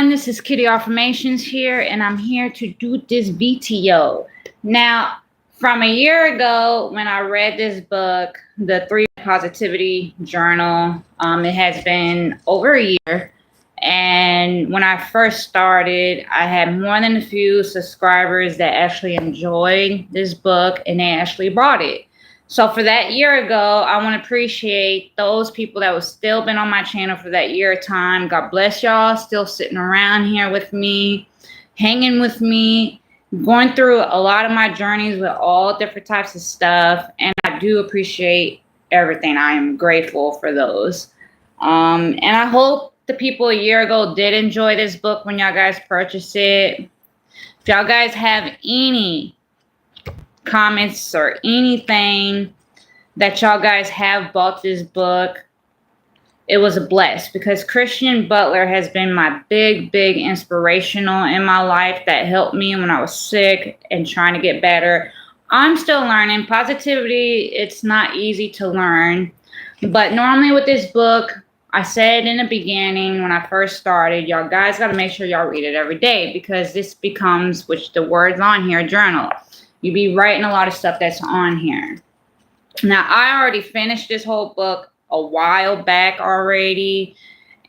everyone, this is Kitty Affirmations here, and I'm here to do this VTO. Now, from a year ago when I read this book, the 3 Positivity Journal, it has been over a year. And when I first started, I had more than a few subscribers that actually enjoyed this book and they actually bought it. So for that year ago, I want to appreciate those people that have still been on my channel for that year of time. God bless y'all, still sitting around here with me, hanging with me, going through a lot of my journeys with all different types of stuff. And I do appreciate everything. I am grateful for those. And I hope the people a year ago did enjoy this book when y'all guys purchased it. If y'all guys have any comments or anything that y'all guys have bought this book, it was a bless, because Kristen Butler has been my big inspirational in my life that helped me when I was sick and trying to get better. I'm still learning. Positivity, it's not easy to learn, but normally with this book, I said in the beginning when I first started, y'all guys got to make sure y'all read it every day, because this becomes, which the word's on here, a journal. You be writing a lot of stuff that's on here. Now, I already finished this whole book a while back already,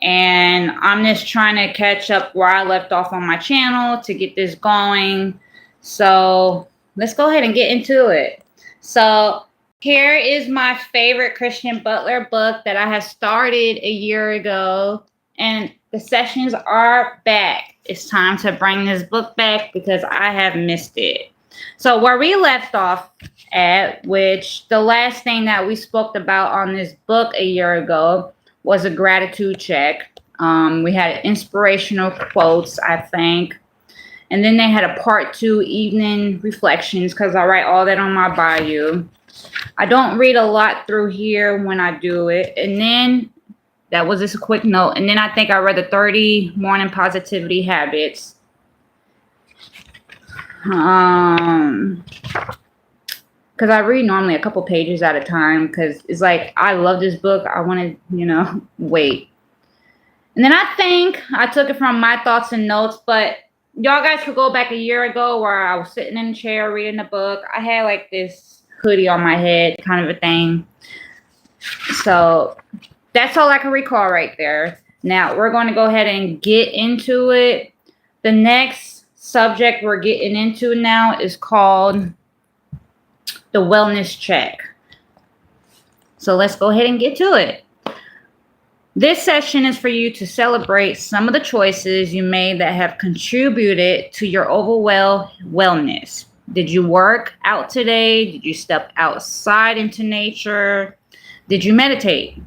and I'm just trying to catch up where I left off on my channel to get this going. So let's go ahead and get into it. So here is my favorite Kristen Butler book that I had started a year ago, and the sessions are back. It's time to bring this book back because I have missed it. So where we left off at, which the last thing that we spoke about on this book a year ago was a gratitude check. We had inspirational quotes, I think. And then they had a part 2 evening reflections, because I write all that on my bio. I don't read a lot through here when I do it. And then that was just a quick note. And then I think I read the 30 morning positivity habits. Because I read normally a couple pages at a time, because it's like, I love this book. I want to, wait. And then I think I took it from my thoughts and notes, but y'all guys could go back a year ago where I was sitting in a chair reading a book. I had like this hoodie on my head kind of a thing. So that's all I can recall right there. Now we're going to go ahead and get into it. The next subject we're getting into now is called the wellness check. So let's go ahead and get to it. This session is for you to celebrate some of the choices you made that have contributed to your overall wellness. Did you work out today? Did you step outside into nature? Did you meditate?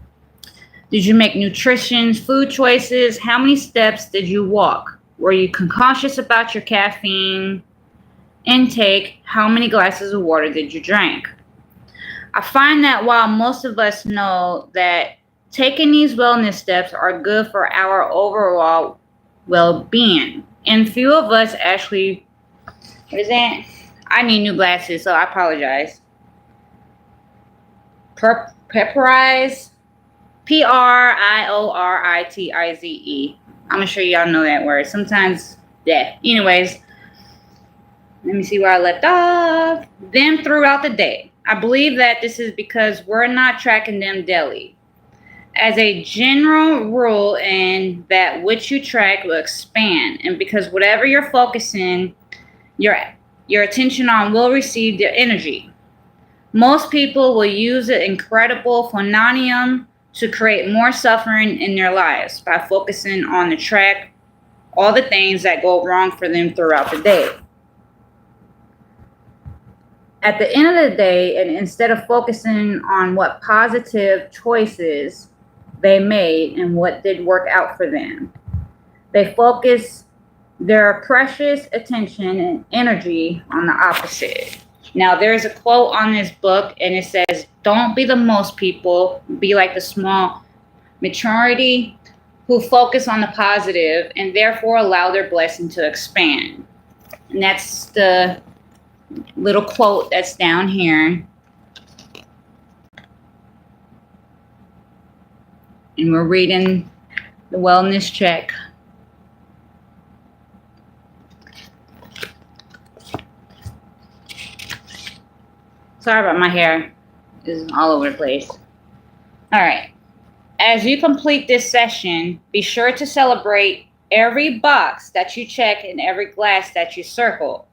Did you make nutrition, food choices? How many steps did you walk? Were you conscious about your caffeine intake? How many glasses of water did you drink? I find that while most of us know that taking these wellness steps are good for our overall well-being, and few of us actually, what is that? I need new glasses, so I apologize. Prioritize, Prioritize. I'm going to show y'all know that word. Sometimes, yeah. Anyways, let me see where I left off. Them throughout the day. I believe that this is because we're not tracking them daily. As a general rule, and that which you track will expand. And because whatever you're focusing your attention on will receive the energy. Most people will use the incredible phenomenon to create more suffering in their lives by focusing on the track, all the things that go wrong for them throughout the day. At the end of the day, and instead of focusing on what positive choices they made and what did work out for them, they focus their precious attention and energy on the opposite. Now, there's a quote on this book, and it says, don't be the most people, be like the small majority who focus on the positive and therefore allow their blessing to expand. And that's the little quote that's down here. And we're reading the wellness check. Sorry about my hair. It's all over the place. All right. As you complete this session, be sure to celebrate every box that you check and every glass that you circle.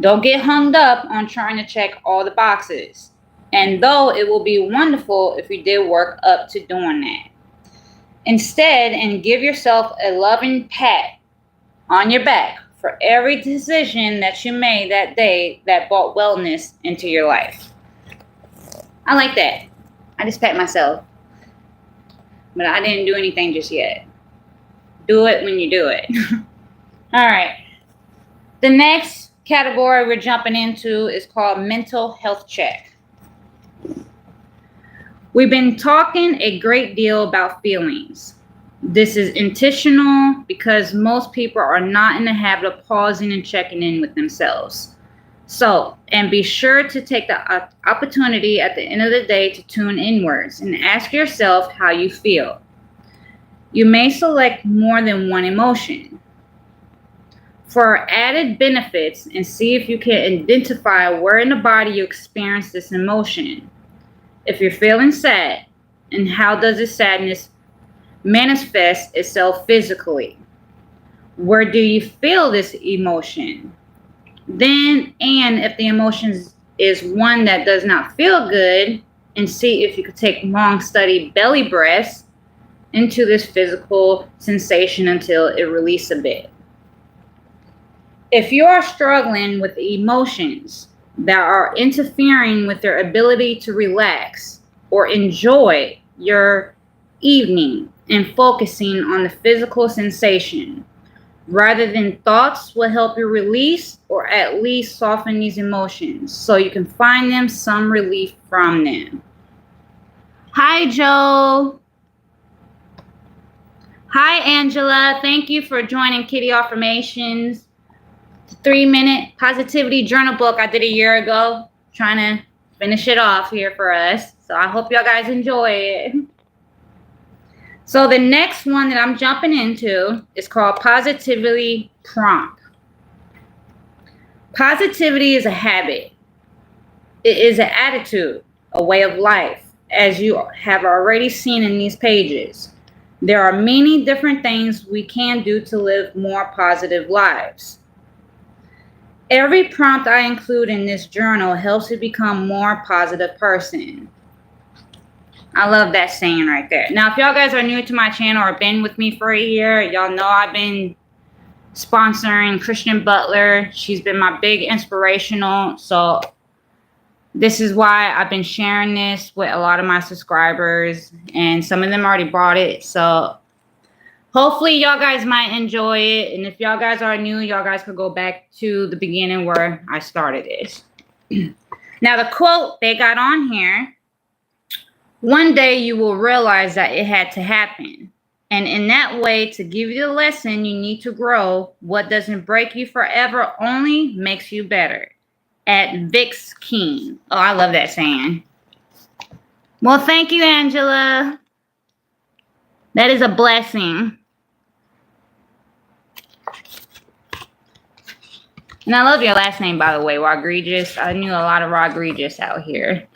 Don't get hung up on trying to check all the boxes. And though it will be wonderful if you did work up to doing that. Instead, and give yourself a loving pat on your back for every decision that you made that day that brought wellness into your life. I like that. I just pat myself. But I didn't do anything just yet. Do it when you do it. All right. The next category we're jumping into is called mental health check. We've been talking a great deal about feelings. This is intentional because most people are not in the habit of pausing and checking in with themselves. So, and be sure to take the opportunity at the end of the day to tune inwards and ask yourself how you feel. You may select more than one emotion. For added benefits, and see if you can identify where in the body you experience this emotion. If you're feeling sad, and how does this sadness manifest itself physically? Where do you feel this emotion? Then, and if the emotion is one that does not feel good, and see if you could take long, steady belly breaths into this physical sensation until it releases a bit. If you are struggling with emotions that are interfering with your ability to relax or enjoy your evening and focusing on the physical sensation, rather than thoughts will help you release or at least soften these emotions so you can find them some relief from them. Hi, Joe. Hi, Angela. Thank you for joining Kitty Affirmations. The 3-minute positivity journal book I did a year ago. Trying to finish it off here for us. So I hope y'all guys enjoy it. So the next one that I'm jumping into is called Positivity Prompt. Positivity is a habit. It is an attitude, a way of life, as you have already seen in these pages. There are many different things we can do to live more positive lives. Every prompt I include in this journal helps you become a more positive person. I love that saying right there. Now, if y'all guys are new to my channel or been with me for a year, y'all know I've been sponsoring Kristen Butler. She's been my big inspirational. So this is why I've been sharing this with a lot of my subscribers. And some of them already bought it. So hopefully y'all guys might enjoy it. And if y'all guys are new, y'all guys could go back to the beginning where I started this. Now, the quote they got on here: one day you will realize that it had to happen. And in that way, to give you the lesson you need to grow, what doesn't break you forever only makes you better. At Vix King. Oh, I love that saying. Well, thank you, Angela. That is a blessing. And I love your last name, by the way, Rodriguez. I knew a lot of Rodriguez out here.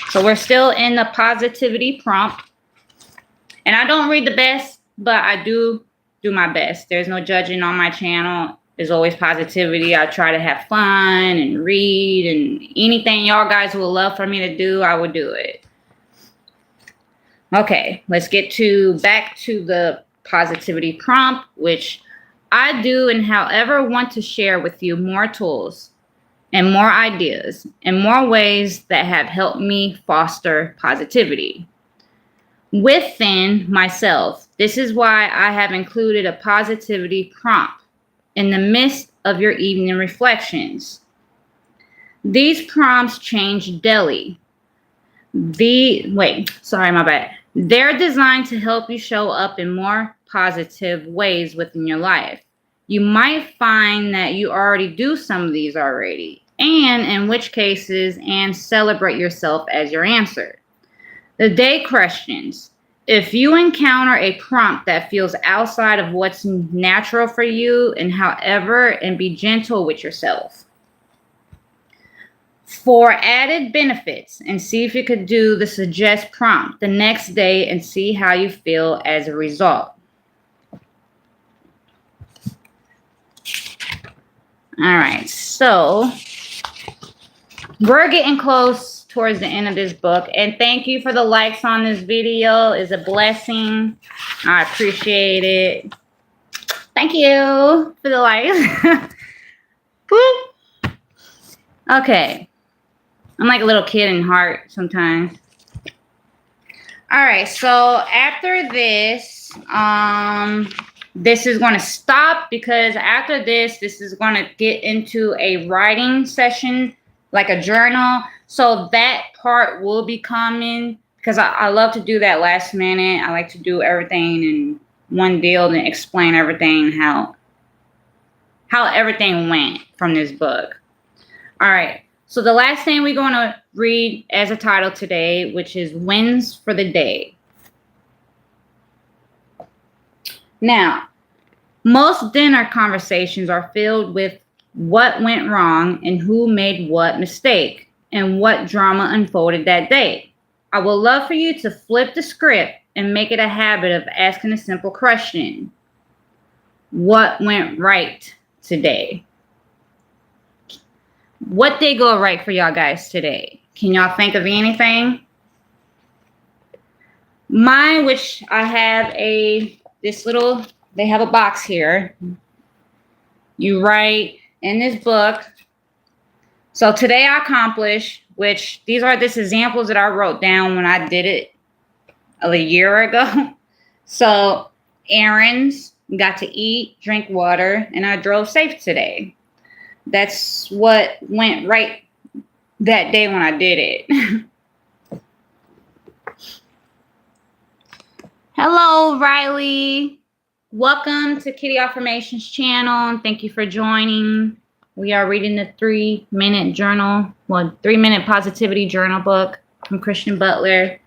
So we're still in the positivity prompt. And I don't read the best, but I do my best. There's no judging on my channel. There's always positivity. I try to have fun and read, and anything y'all guys would love for me to do, I would do it. Okay, let's get back to the positivity prompt, which I do and however want to share with you more tools and more ideas and more ways that have helped me foster positivity within myself. This is why I have included a positivity prompt in the midst of your evening reflections. These prompts change daily. They're designed to help you show up in more positive ways within your life. You might find that you already do some of these already, and in which cases, and celebrate yourself as your answer. The day questions. If you encounter a prompt that feels outside of what's natural for you, and be gentle with yourself. for added benefits, and see if you could do the suggest prompt the next day and see how you feel as a result. All right, so we're getting close towards the end of this book, and thank you for the likes on this video. It's a blessing. I appreciate it. Thank you for the likes. Okay. I'm like a little kid in heart sometimes. All right, so after this, this is going to stop because after this is going to get into a writing session, like a journal. So that part will be coming because I love to do that last minute. I like to do everything in one deal and explain everything, how everything went from this book. All right. So the last thing we're going to read as a title today, which is Wins for the Day. Now, most dinner conversations are filled with what went wrong and who made what mistake and what drama unfolded that day. I would love for you to flip the script and make it a habit of asking a simple question. What went right today? What did go right for y'all guys today? Can y'all think of anything? Mine, which I have they have a box here. You write in this book. So today I accomplished, which these are just examples that I wrote down when I did it a year ago. So errands, got to eat, drink water, and I drove safe today. That's what went right that day when I did it. Hello, Riley. Welcome to Kitty Affirmations channel, and thank you for joining. We are reading the 3-minute journal, 3-minute positivity journal book from Kristen Butler.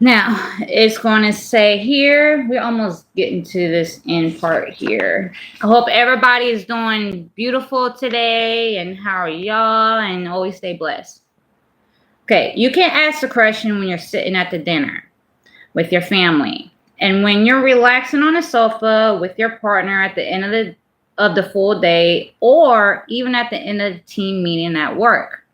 Now, it's going to say here, we're almost getting to this end part here. I hope everybody is doing beautiful today, and how are y'all, and always stay blessed. Okay, you can ask the question when you're sitting at the dinner with your family, and when you're relaxing on a sofa with your partner at the end of the full day, or even at the end of the team meeting at work.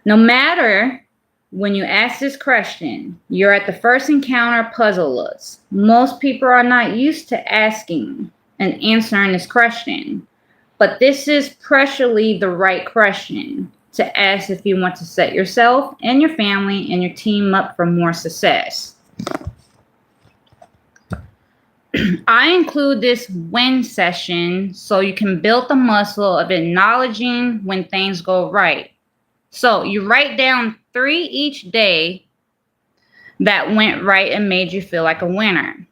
No matter when you ask this question, you're at the first encounter puzzlers. Most people are not used to asking and answering this question, but this is pressurely the right question to ask if you want to set yourself and your family and your team up for more success. I include this win session so you can build the muscle of acknowledging when things go right. So you write down 3 each day that went right and made you feel like a winner.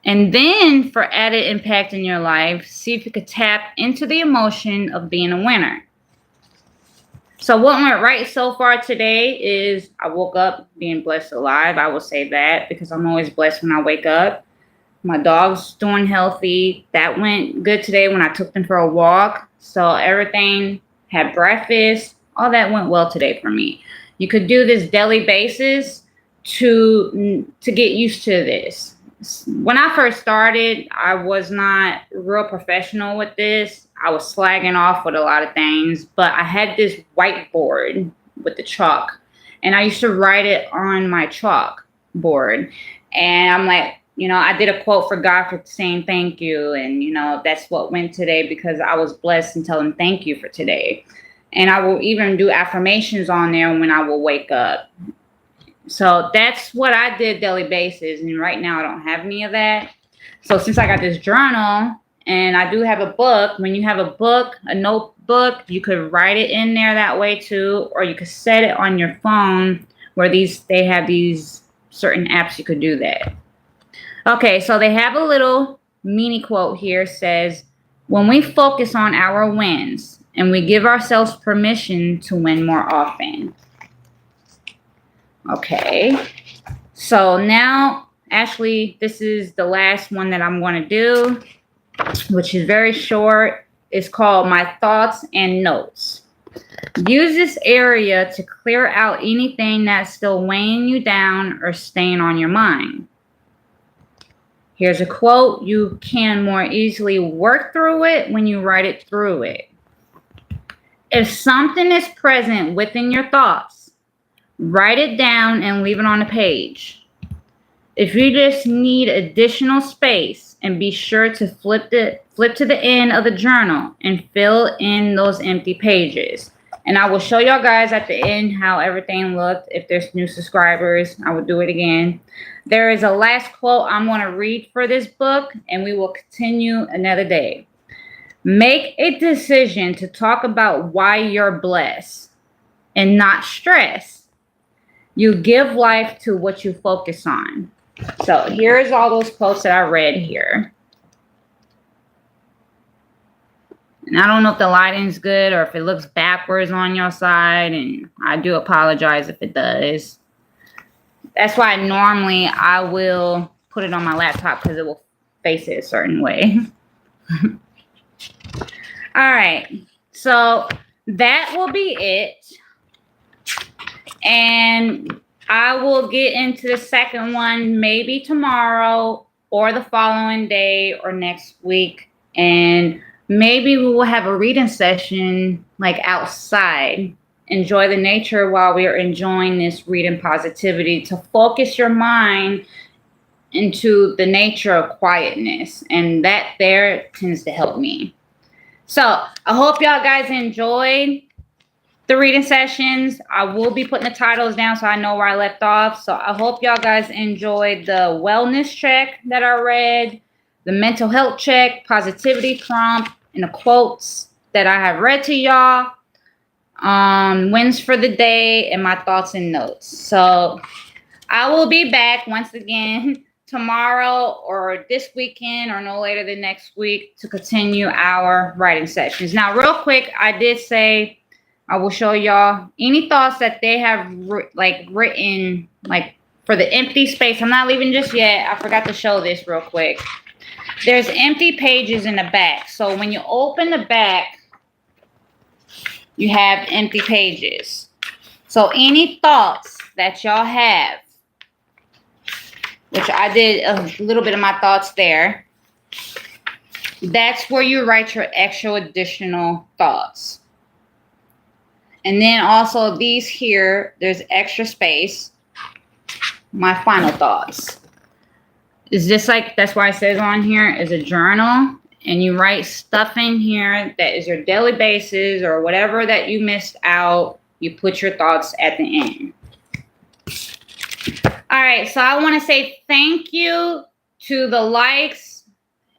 And then for added impact in your life, see if you could tap into the emotion of being a winner. So what went right so far today is I woke up being blessed alive. I will say that because I'm always blessed when I wake up. My dog's doing healthy. That went good today when I took them for a walk. So everything, had breakfast, all that went well today for me. You could do this daily basis to get used to this. When I first started, I was not real professional with this. I was slagging off with a lot of things, but I had this whiteboard with the chalk, and I used to write it on my chalk board. And I'm like, I did a quote for God for saying thank you. And, that's what went today because I was blessed and tell him thank you for today. And I will even do affirmations on there when I will wake up. So that's what I did daily basis. And right now I don't have any of that. So since I got this journal and I do have a book, when you have a book, a notebook, you could write it in there that way too. Or you could set it on your phone where they have these certain apps you could do that. Okay, so they have a little mini quote here. Says, when we focus on our wins and we give ourselves permission to win more often. Okay, so now, actually, this is the last one that I'm going to do, which is very short. is called My Thoughts and Notes. Use this area to clear out anything that's still weighing you down or staying on your mind. Here's a quote. You can more easily work through it when you write it through it. If something is present within your thoughts, write it down and leave it on a page. If you just need additional space, and be sure to flip to the end of the journal and fill in those empty pages. And I will show y'all guys at the end how everything looked. If there's new subscribers, I will do it again. There is a last quote I'm going to read for this book, and we will continue another day. Make a decision to talk about why you're blessed and not stressed. You give life to what you focus on. So here's all those quotes that I read here. And I don't know if the lighting's good or if it looks backwards on your side, and I do apologize if it does. That's why normally I will put it on my laptop because it will face it a certain way. All right, so that will be it. And I will get into the second one maybe tomorrow or the following day or next week. And maybe we will have a reading session like outside. Enjoy the nature while we are enjoying this reading positivity to focus your mind into the nature of quietness. And that there tends to help me. So I hope y'all guys enjoyed the reading sessions. I will be putting the titles down so I know where I left off. So I hope y'all guys enjoyed the wellness check that I read, the mental health check, positivity prompt, and the quotes that I have read to y'all, wins for the day, and my thoughts and notes. So I will be back once again tomorrow or this weekend or no later than next week to continue our writing sessions. Now, real quick, I did say I will show y'all any thoughts that they have written for the empty space. I'm not leaving just yet. I forgot to show this real quick. There's empty pages in the back. So when you open the back, you have empty pages. So any thoughts that y'all have, which I did a little bit of my thoughts there, that's where you write your extra additional thoughts. And then also these here, there's extra space. My final thoughts. Is this that's why it says on here is a journal, and you write stuff in here that is your daily basis or whatever that you missed out. You put your thoughts at the end. All right, so I want to say thank you to the likes.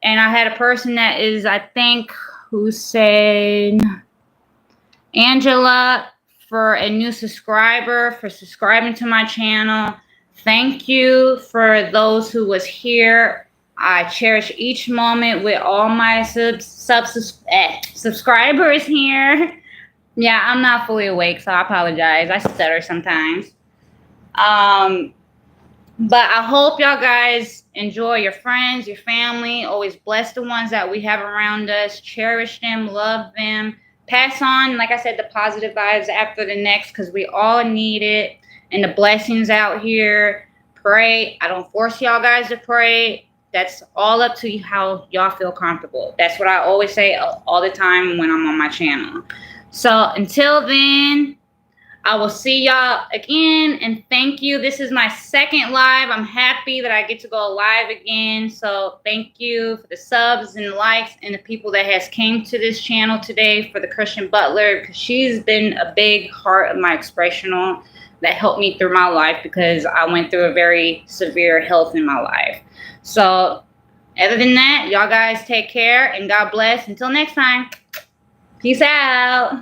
And I had a person that is, I think, who said Angela, for a new subscriber, for subscribing to my channel. Thank you for those who was here. I cherish each moment with all my subscribers here. Yeah, I'm not fully awake, so I apologize. I stutter sometimes. But I hope y'all guys enjoy your friends, your family. Always bless the ones that we have around us. Cherish them, love them. Pass on, like I said, the positive vibes after the next, because we all need it. And the blessings out here. Pray. I don't force y'all guys to pray. That's all up to you, how y'all feel comfortable. That's what I always say all the time when I'm on my channel. So until then, I will see y'all again, and thank you. This is my second live. I'm happy that I get to go live again. So thank you for the subs and likes and the people that has came to this channel today for the Kristen Butler, because she's been a big part of my expressional that helped me through my life, because I went through a very severe health in my life. So other than that, y'all guys take care and God bless. Until next time, peace out.